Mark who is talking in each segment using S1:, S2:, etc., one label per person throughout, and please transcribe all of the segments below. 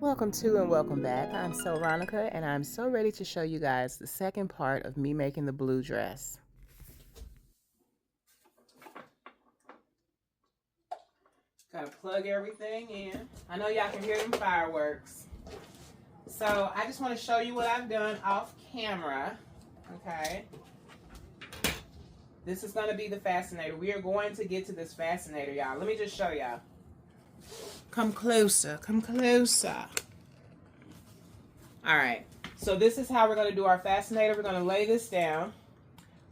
S1: Welcome to and welcome back. I'm so Ronica, and I'm so ready to show you guys the second part of me making the blue dress. Gotta plug everything in. I know y'all can hear them fireworks. So I just want to show you what I've done off camera. Okay. This is going to be the Fascinator. We are going to get to this Fascinator, y'all. Let me just show y'all. Come closer. Come closer. All right. So this is how we're going to do our Fascinator. We're going to lay this down.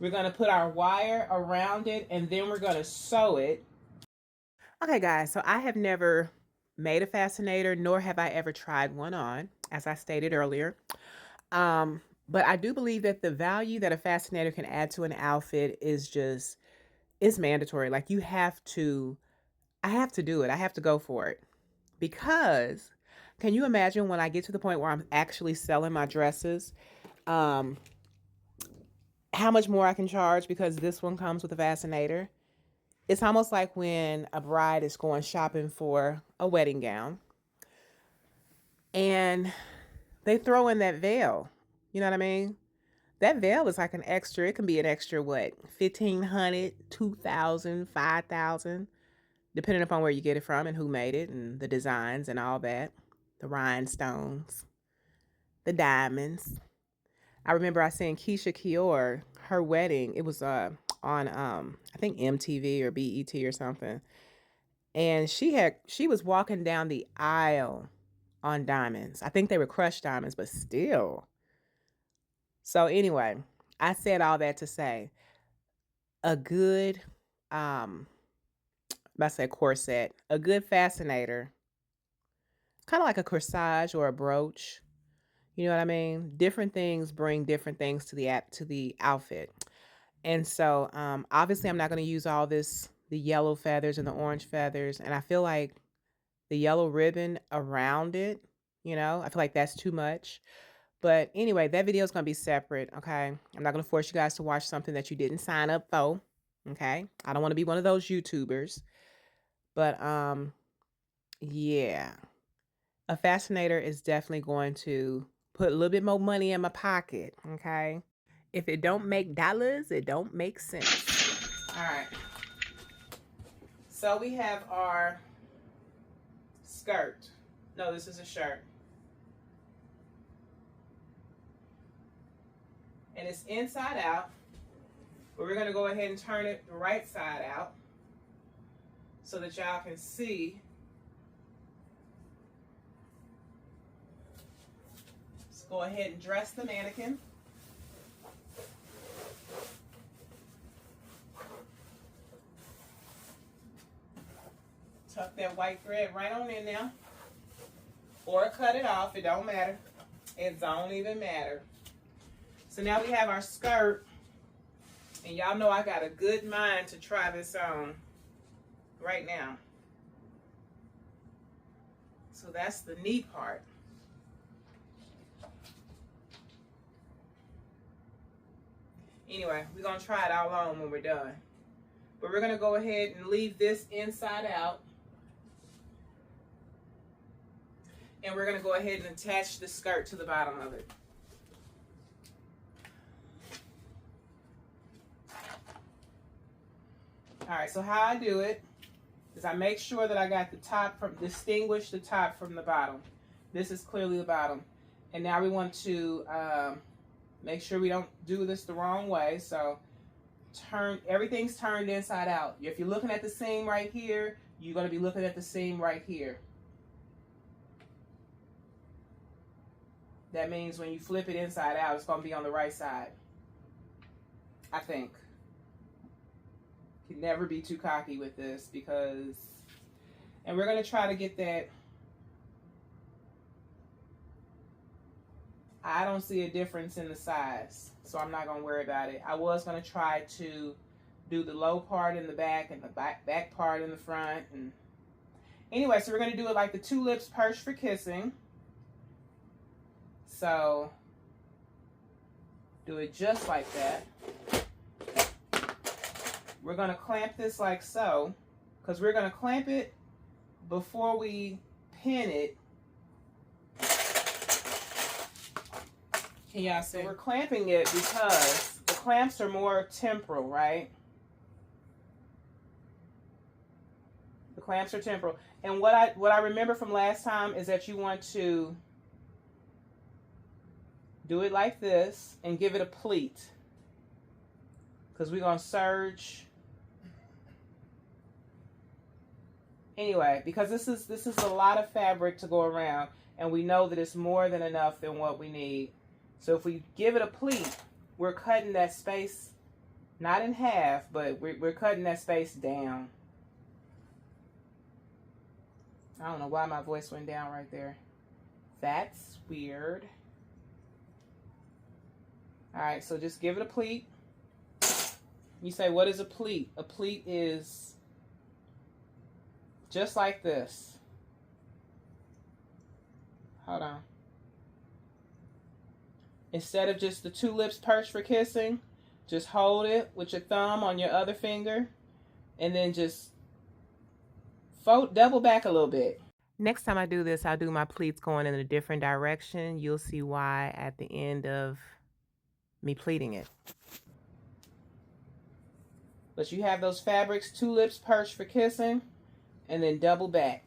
S1: We're going to put our wire around it, and then we're going to sew it. Okay, guys, so I have never made a Fascinator, nor have I ever tried one on, as I stated earlier. But I do believe that the value that a Fascinator can add to an outfit is mandatory. Like I have to do it. I have to go for it. Because can you imagine when I get to the point where I'm actually selling my dresses, how much more I can charge because this one comes with a Fascinator? It's almost like when a bride is going shopping for a wedding gown and they throw in that veil. You know what I mean? That veil is like an extra. It can be an extra, what, 1,500, 2,000, 5,000, depending upon where you get it from and who made it and the designs and all that. The rhinestones, the diamonds. I remember I seen Keisha Kior, her wedding. It was on I think MTV or BET or something. And she was walking down the aisle on diamonds. I think they were crushed diamonds, but still. So anyway, I said all that to say a good I say corset, a good fascinator, kind of like a corsage or a brooch. You know what I mean? Different things bring different things to the outfit. And so obviously I'm not going to use all the yellow feathers and the orange feathers, and I feel like the yellow ribbon around it, I feel like that's too much. But anyway, that video is going to be separate, okay? I'm not going to force you guys to watch something that you didn't sign up for, okay? I don't want to be one of those YouTubers. But yeah. A Fascinator is definitely going to put a little bit more money in my pocket, okay? If it don't make dollars, it don't make sense. All right. So we have our skirt. No, this is a shirt. And it's inside out, but we're going to go ahead and turn it the right side out so that y'all can see. Let's go ahead and dress the mannequin. Tuck that white thread right on in now, or cut it off, it don't matter. It don't even matter. So now we have our skirt, and y'all know I got a good mind to try this on right now. So that's the knee part. Anyway, we're going to try it all on when we're done. But we're going to go ahead and leave this inside out. And we're going to go ahead and attach the skirt to the bottom of it. All right, so how I do it is I make sure that I got the top distinguish the top from the bottom. This is clearly the bottom. And now we want to make sure we don't do this the wrong way. So everything's turned inside out. If you're looking at the seam right here, you're going to be looking at the seam right here. That means when you flip it inside out, it's going to be on the right side. I think. You can never be too cocky with this and we're going to try to get that. I don't see a difference in the size, so I'm not going to worry about it. I was going to try to do the low part in the back and the back part in the front. And anyway, so we're going to do it like the two lips perched for kissing. So do it just like that. We're going to clamp this like so, because we're going to clamp it before we pin it Can y'all see? So we're clamping it because the clamps are more temporal, right? The clamps are temporal. And what I remember from last time is that you want to do it like this and give it a pleat. Because we're going to serge. Anyway, because this is a lot of fabric to go around, and we know that it's more than enough than what we need. So if we give it a pleat, we're cutting that space, not in half, but we're cutting that space down. I don't know why my voice went down right there. That's weird. All right, so just give it a pleat. You say, what is a pleat? A pleat is just like this. Hold on. Instead of just the two lips perched for kissing, just hold it with your thumb on your other finger and then just double back a little bit. Next time I do this, I'll do my pleats going in a different direction. You'll see why at the end of me pleating it. But you have those fabrics, two lips perched for kissing, and then double back.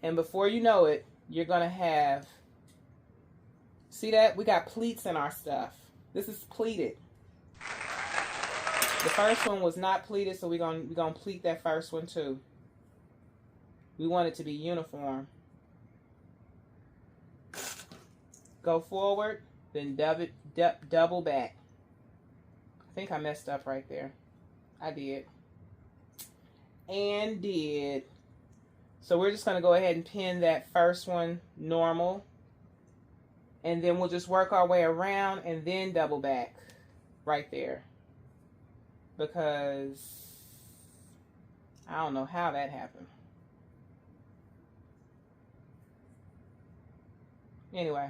S1: And before you know it, you're going to have, see that? We got pleats in our stuff. This is pleated. The first one was not pleated, so we're gonna pleat that first one too. We want it to be uniform. Go forward, then double back. I think I messed up right there. I did. And did. So we're just going to go ahead and pin that first one normal. And then we'll just work our way around and then double back right there. Because I don't know how that happened. Anyway.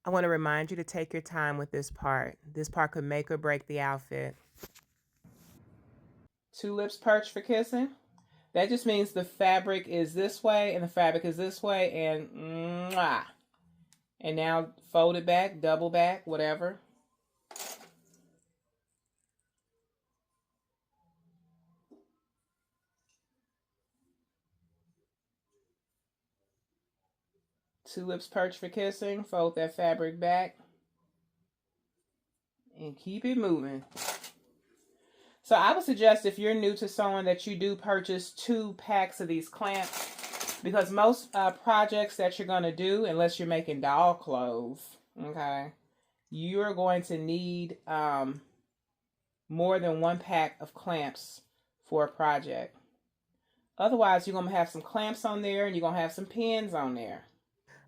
S1: I want to remind you to take your time with this part. This part could make or break the outfit. Two lips perched for kissing. That just means the fabric is this way and the fabric is this way, and mwah. And now fold it back, double back, whatever. Two lips perched for kissing. Fold that fabric back. And keep it moving. So I would suggest if you're new to sewing that you do purchase 2 packs of these clamps. Because most projects that you're going to do, unless you're making doll clothes, okay, you're going to need more than 1 pack of clamps for a project. Otherwise, you're going to have some clamps on there and you're going to have some pins on there.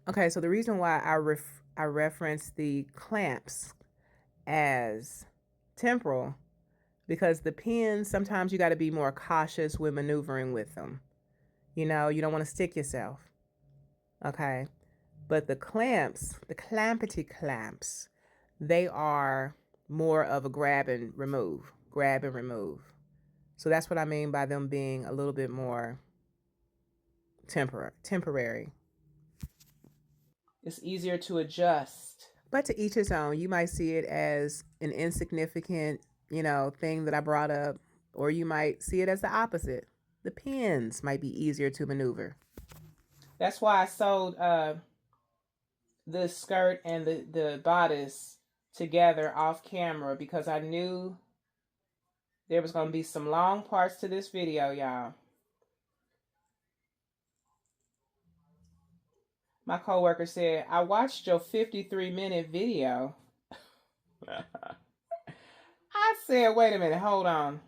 S1: Okay, so the reason why I reference the clamps as temporal, because the pins, sometimes you got to be more cautious when maneuvering with them. You know, you don't want to stick yourself. Okay, but the clamps, the clampety clamps, they are more of a grab and remove. So that's what I mean by them being a little bit more temporary. It's easier to adjust. But to each his own. You might see it as an insignificant, thing that I brought up, or you might see it as the opposite. The pins might be easier to maneuver. That's why I sewed the skirt and the bodice together off camera, because I knew there was going to be some long parts to this video, y'all. My coworker said, I watched your 53-minute video. I said, wait a minute, hold on.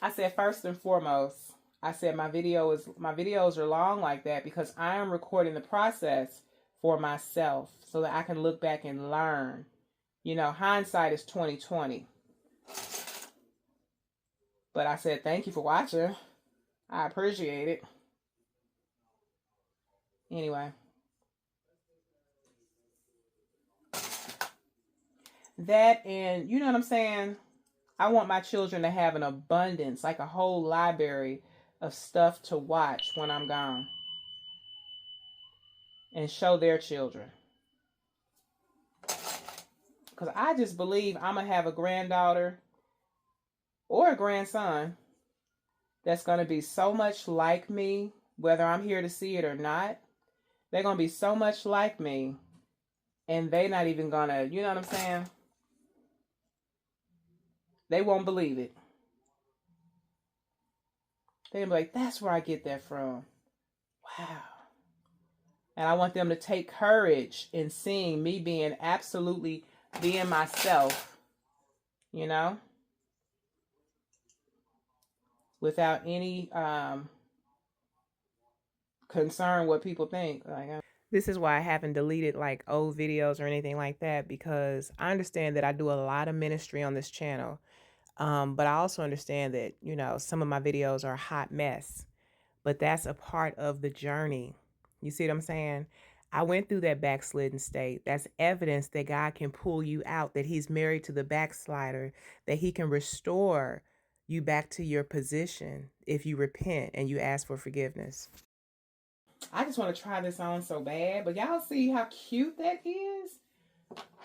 S1: I said, first and foremost, I said my videos are long like that because I am recording the process for myself so that I can look back and learn. Hindsight is 20/20. But I said, thank you for watching. I appreciate it. Anyway. That, and you know what I'm saying? I want my children to have an abundance, like a whole library of stuff to watch when I'm gone and show their children. Because I just believe I'm going to have a granddaughter or a grandson that's going to be so much like me, whether I'm here to see it or not. They're going to be so much like me, and they're not even going to, you know what I'm saying? They won't believe it. They'll be like, that's where I get that from. Wow. And I want them to take courage in seeing me being absolutely being myself, you know, without any concern what people think. This is why I haven't deleted like old videos or anything like that, because I understand that I do a lot of ministry on this channel. But I also understand that, you know, some of my videos are a hot mess, but that's a part of the journey. You see what I'm saying? I went through that backslidden state. That's evidence that God can pull you out, that he's married to the backslider, that he can restore you back to your position if you repent and you ask for forgiveness. I just want to try this on so bad, but y'all see how cute that is?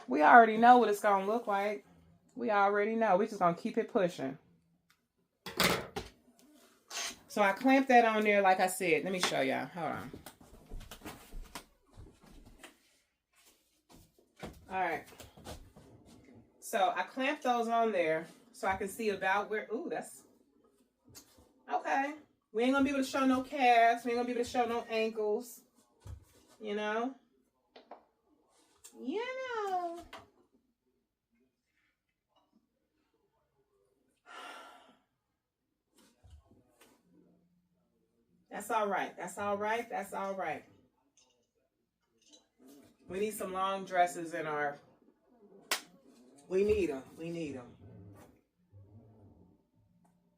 S1: We already know what it's going to look like. We already know. We're just going to keep it pushing. So I clamped that on there like I said. Let me show y'all. Hold on. All right. So I clamped those on there so I can see about where... Ooh, that's... Okay. We ain't going to be able to show no calves. We ain't going to be able to show no ankles. You know? You know. That's all right. That's all right. That's all right. We need some long dresses in our... We need them. We need them.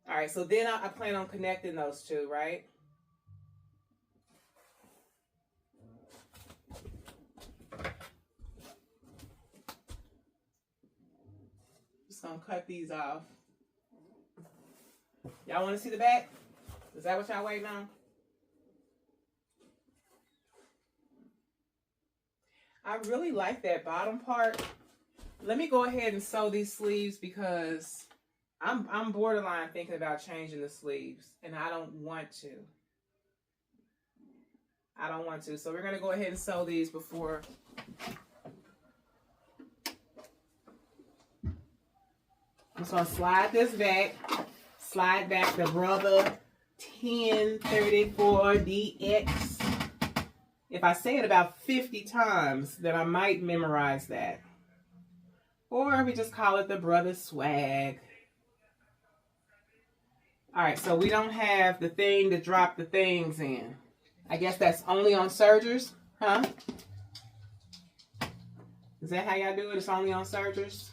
S1: All right. So then I plan on connecting those two, right? Just going to cut these off. Y'all want to see the back? Is that what y'all waiting on? I really like that bottom part. Let me go ahead and sew these sleeves because I'm borderline thinking about changing the sleeves, and I don't want to. I don't want to. So we're going to go ahead and sew these before. I'm just going to slide this back. Slide back the Brother 1034DX. If I say it about 50 times, then I might memorize that. Or we just call it the Brother Swag. All right, so we don't have the thing to drop the things in. I guess that's only on sergers, huh? Is that how y'all do it? It's only on sergers?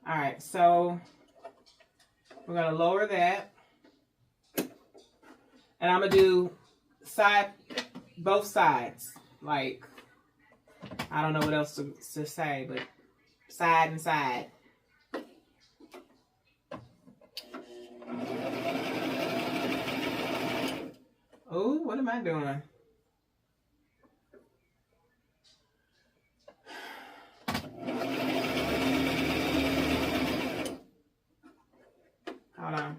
S1: All right, so we're going to lower that. And I'm going to do both sides. Like, I don't know what else to say, but side and side. Oh, what am I doing? Hold on.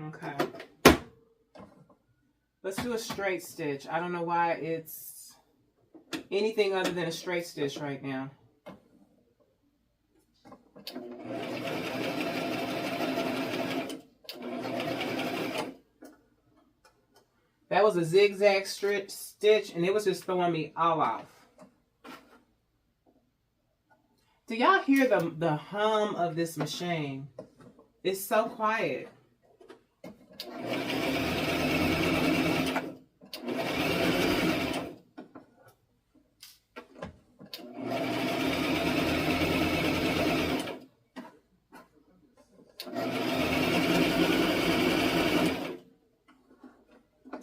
S1: Okay. Let's do a straight stitch. I don't know why it's anything other than a straight stitch right now. That was a zigzag stitch, and it was just throwing me all off. Do y'all hear the hum of this machine? It's so quiet.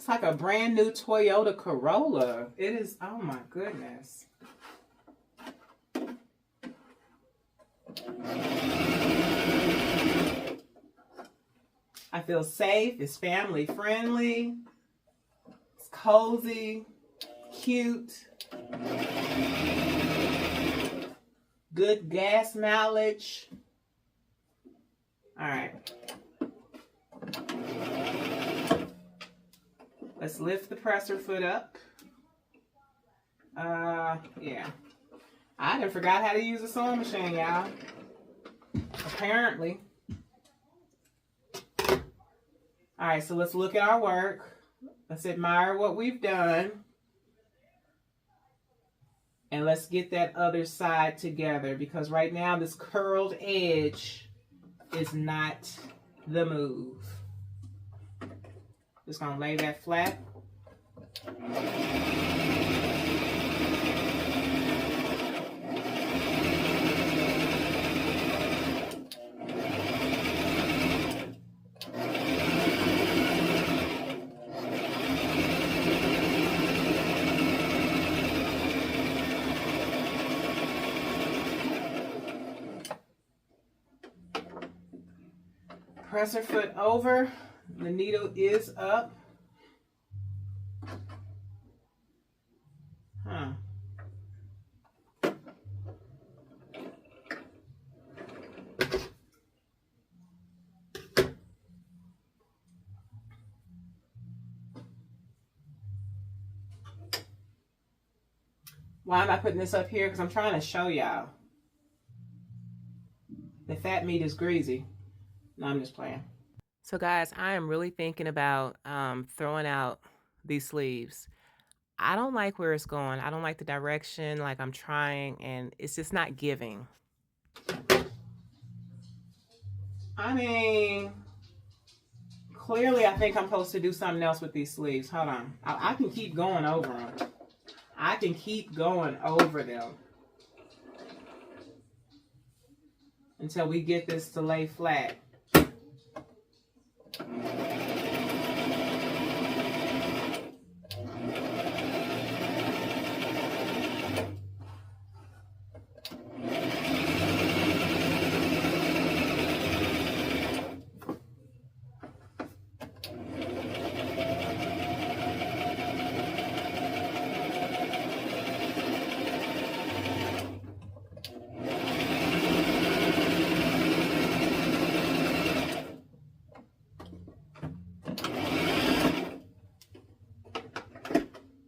S1: It's like a brand new Toyota Corolla. It is, oh my goodness. I feel safe. It's family friendly. It's cozy, cute. Good gas mileage. All right. Let's lift the presser foot up. Yeah. I done forgot how to use a sewing machine, y'all. Apparently. All right, so let's look at our work. Let's admire what we've done. And let's get that other side together, because right now this curled edge is not the move. Just gonna lay that flat. Presser foot over, the needle is up. Huh. Why am I putting this up here? Because I'm trying to show y'all. The fat meat is greasy. No, I'm just playing. So guys, I am really thinking about throwing out these sleeves. I don't like where it's going. I don't like the direction, like I'm trying, and it's just not giving. I mean, clearly I think I'm supposed to do something else with these sleeves. Hold on. I can keep going over them. I can keep going over them until we get this to lay flat.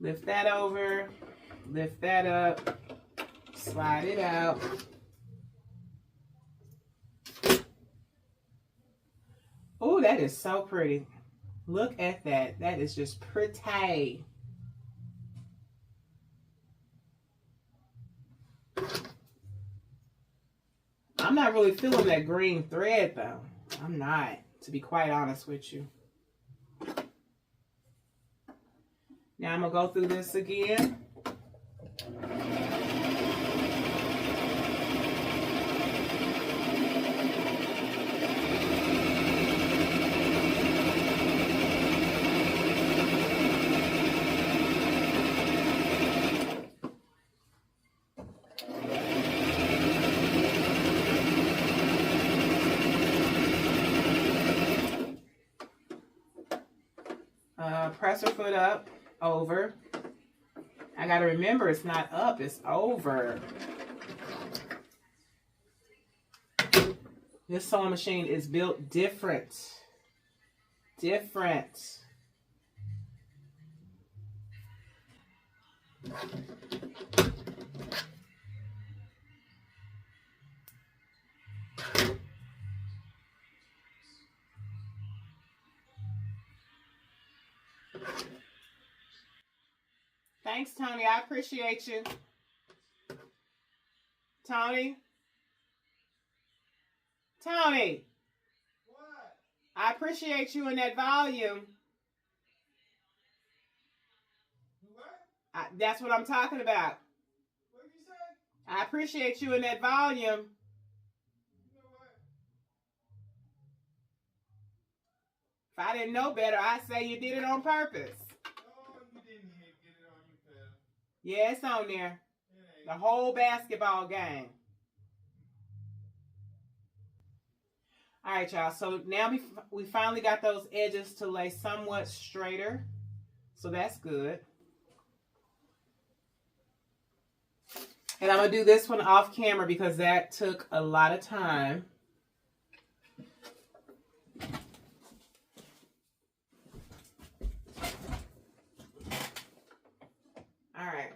S1: Lift that over, lift that up, slide it out. Oh, that is so pretty. Look at that. That is just pretty. I'm not really feeling that green thread though. I'm not, to be quite honest with you. Now I'm going to go through this again. Presser foot up, over. I got to remember it's not up, it's over. This sewing machine is built different. Different. Thanks, Tony. I appreciate you. Tony? Tony! What? I appreciate you in that volume. What? That's what I'm talking about. What did you say? I appreciate you in that volume. You know what? If I didn't know better, I'd say you did it on purpose.
S2: Oh, you didn't get it on you, pal.
S1: Yeah, it's on there. The whole basketball game. All right, y'all. So now we finally got those edges to lay somewhat straighter. So that's good. And I'm going to do this one off camera because that took a lot of time. All right.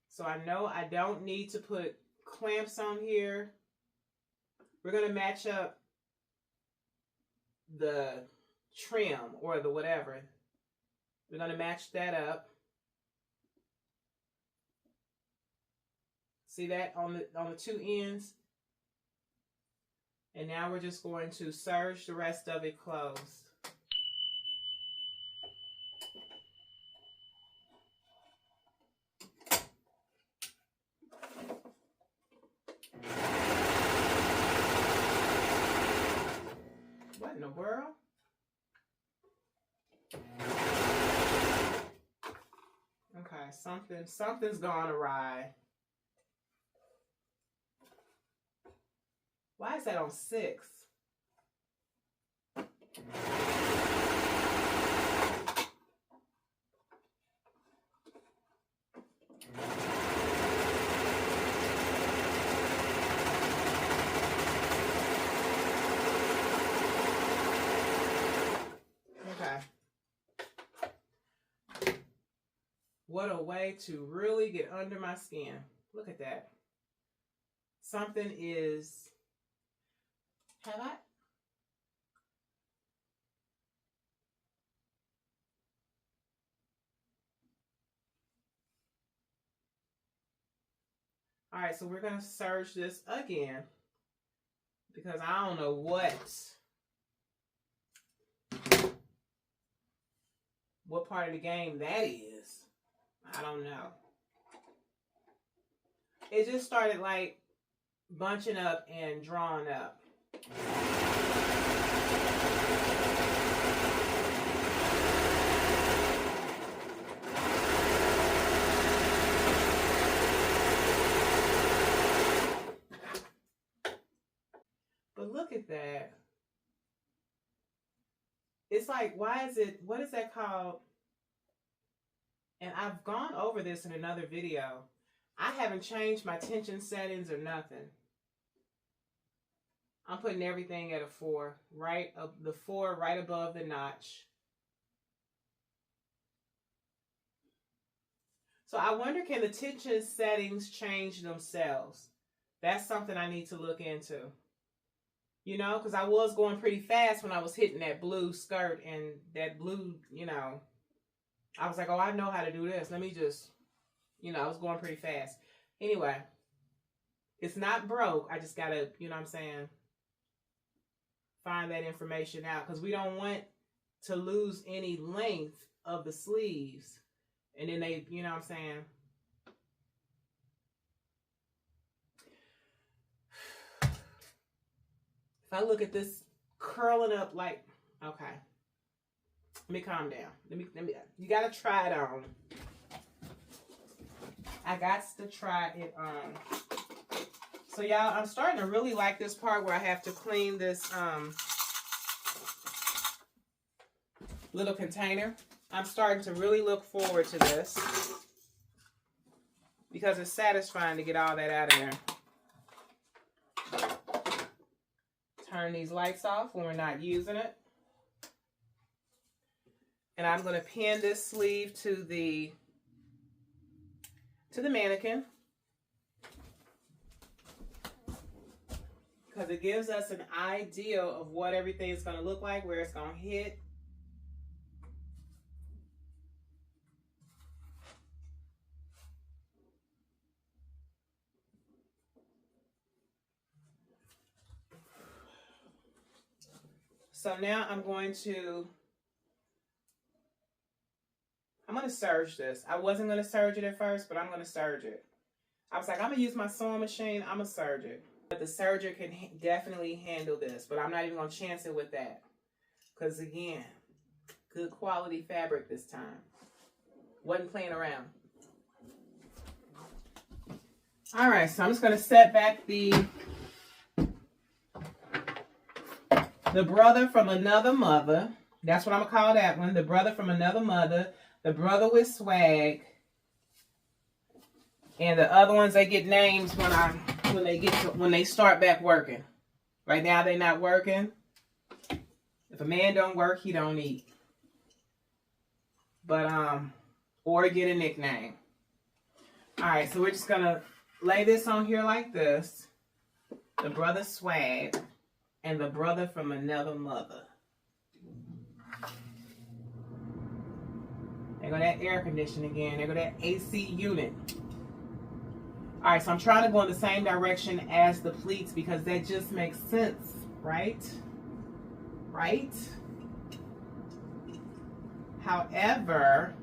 S1: So I know I don't need to put clamps on here. We're going to match up the trim or the whatever. We're going to match that up. See that on the two ends? And now we're just going to serge the rest of it closed. What in the world? Okay, something's gone awry. Why is that on 6? Okay. What a way to really get under my skin. Look at that. Something is... Have I? All right, so we're going to serge this again because I don't know what part of the game that is. I don't know. It just started like bunching up and drawing up. But look at that. It's like, what is that called? And I've gone over this in another video. I haven't changed my tension settings or nothing. I'm putting everything at a 4, the 4 right above the notch. So I wonder, can the tension settings change themselves? That's something I need to look into. You know, because I was going pretty fast when I was hitting that blue skirt and that blue, you know. I was like, oh, I know how to do this. Let me just, you know, I was going pretty fast. Anyway, it's not broke. I just got to, you know what I'm saying, find that information out. Because we don't want to lose any length of the sleeves. And then they, you know what I'm saying. If I look at this curling up like, okay. Let me calm down. Let me, you got to try it on. I got to try it on. So y'all, I'm starting to really like this part where I have to clean this little container. I'm starting to really look forward to this because it's satisfying to get all that out of there. Turn these lights off when we're not using it. And I'm going to pin this sleeve to the mannequin because it gives us an idea of what everything is going to look like, where it's going to hit. So now I'm going to serge this. I wasn't going to serge it at first, but I'm going to serge it. I was like, I'm going to use my sewing machine. I'm going to serge it. But the serger can definitely handle this, but I'm not even going to chance it with that Because again, good quality fabric this time. Wasn't playing around. All right, so I'm just going to set back the brother from another mother. That's what I'm going to call that one. The brother from another mother. The brother with swag. And the other ones, they get names when they start back working. Right now, they're not working. If a man don't work, he don't eat. But, or get a nickname. All right, so we're just going to lay this on here like this. The brother swag and the brother from another mother. There go that air conditioning again. There go that AC unit. All right, so I'm trying to go in the same direction as the pleats because that just makes sense, right? Right? However,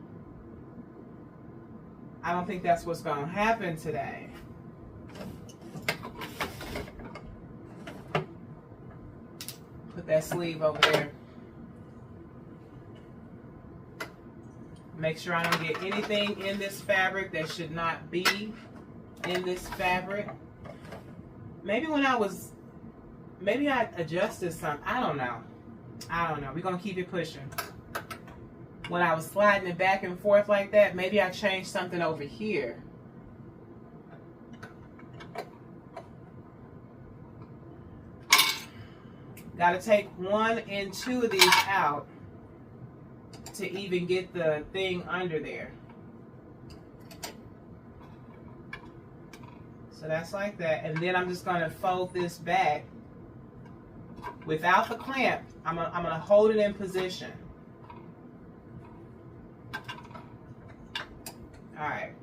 S1: I don't think that's what's going to happen today. Put that sleeve over there. Make sure I don't get anything in this fabric that should not be in this fabric. Maybe I adjusted something. I don't know. We're going to keep it pushing. When I was sliding it back and forth like that, maybe I changed something over here. Got to take 1 and 2 of these out to even get the thing under there. So that's like that. And then I'm just going to fold this back. Without the clamp, I'm gonna hold it in position. All right.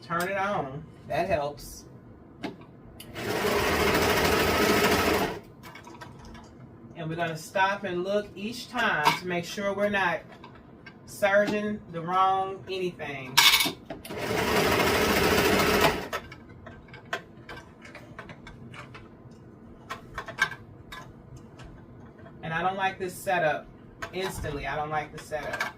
S1: Turn it on. That helps. And we're going to stop and look each time to make sure we're not serging the wrong anything. And I don't like this setup instantly. I don't like the setup.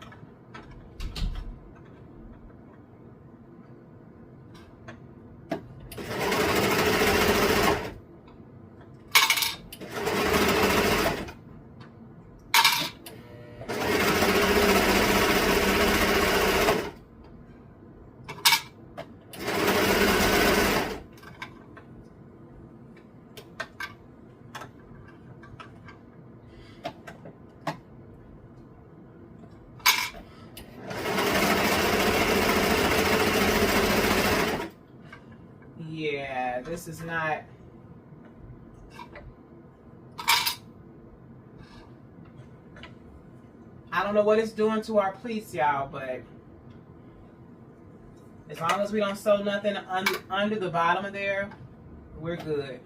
S1: Yeah, this is not. I don't know what it's doing to our pleats, y'all, but as long as we don't sew nothing under the bottom of there, we're good.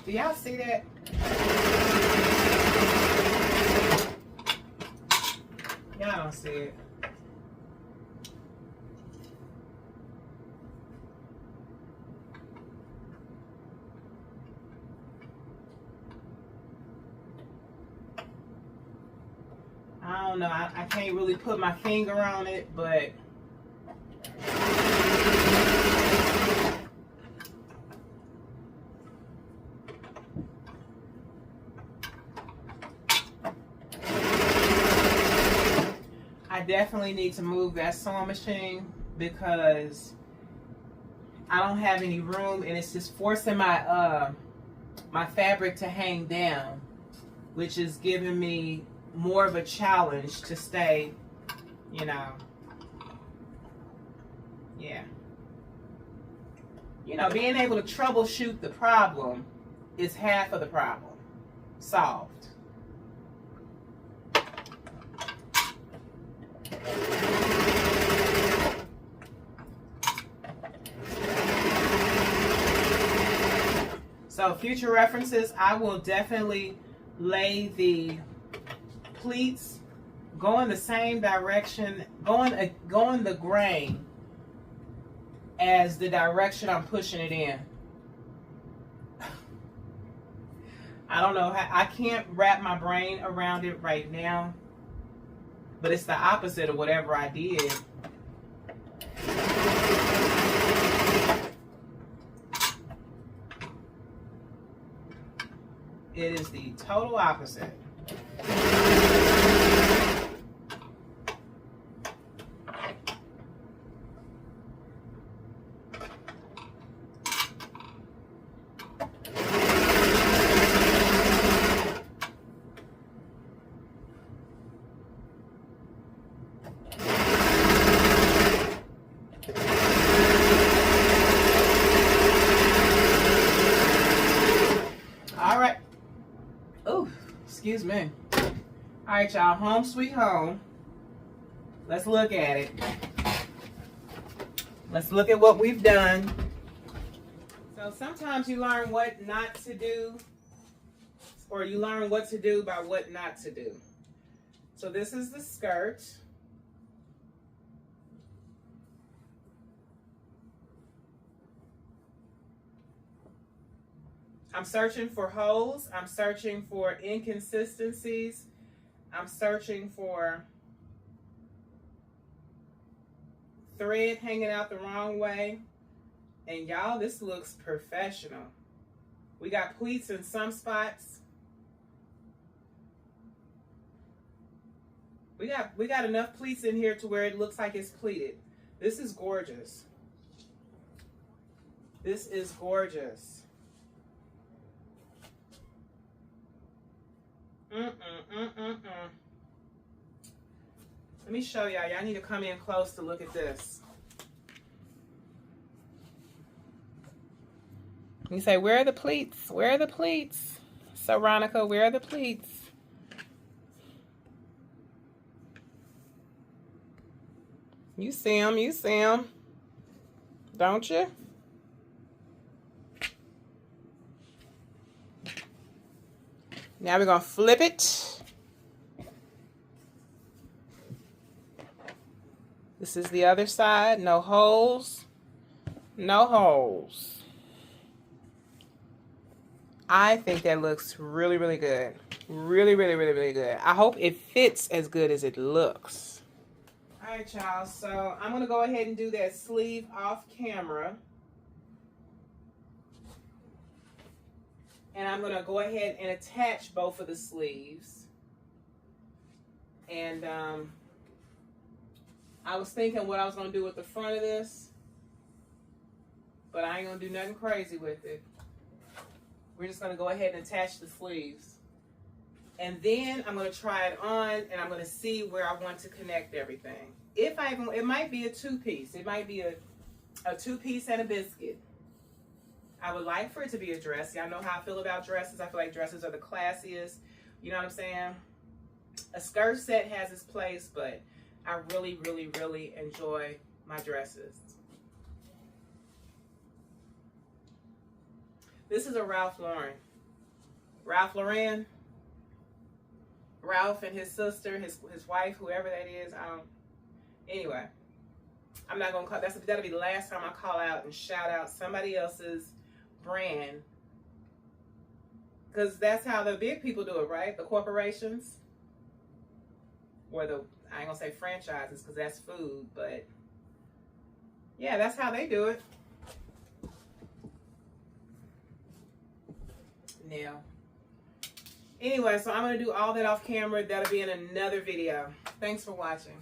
S1: Do y'all see that? Y'all don't see it. I don't know. I can't really put my finger on it, but I definitely need to move that sewing machine because I don't have any room and it's just forcing my my fabric to hang down, which is giving me more of a challenge to stay, you know. Yeah. You know, being able to troubleshoot the problem is half of the problem solved. So future references, I will definitely lay the pleats going the same direction, going the grain as the direction I'm pushing it in. I don't know how, I can't wrap my brain around it right now, but it's the opposite of whatever I did. It is the total opposite. All right. Oh, excuse me. All right, y'all. Home sweet home. Let's look at it. Let's look at what we've done. So sometimes you learn what not to do, or you learn what to do by what not to do. So this is the skirt. I'm searching for holes. I'm searching for inconsistencies. I'm searching for thread hanging out the wrong way. And y'all, this looks professional. We got pleats in some spots. We got enough pleats in here to where it looks like it's pleated. This is gorgeous. This is gorgeous. Let me show y'all. Y'all need to come in close to look at this. You say, where are the pleats? Where are the pleats? So, Ronica, where are the pleats? You see them, don't you? Now we're going to flip it. This is the other side. No holes. No holes. I think that looks really, really good. Really, really, really, really good. I hope it fits as good as it looks. All right, y'all. So I'm going to go ahead and do that sleeve off camera. And I'm going to go ahead and attach both of the sleeves. And I was thinking what I was going to do with the front of this, but I ain't going to do nothing crazy with it. We're just going to go ahead and attach the sleeves. And then I'm going to try it on, and I'm going to see where I want to connect everything. It might be a two-piece. It might be a two-piece and a biscuit. I would like for it to be a dress. Y'all know how I feel about dresses. I feel like dresses are the classiest. You know what I'm saying? A skirt set has its place, but I really, really, really enjoy my dresses. This is a Ralph Lauren. Ralph Lauren. Ralph and his sister, his wife, whoever that is. Anyway, I'm not gonna call. That'll be the last time I call out and shout out somebody else's brand, because that's how the big people do it, right? The corporations, or I ain't gonna say franchises because that's food, but yeah, that's how they do it. Now, anyway, so I'm going to do all that off camera. That'll be in another video. Thanks for watching.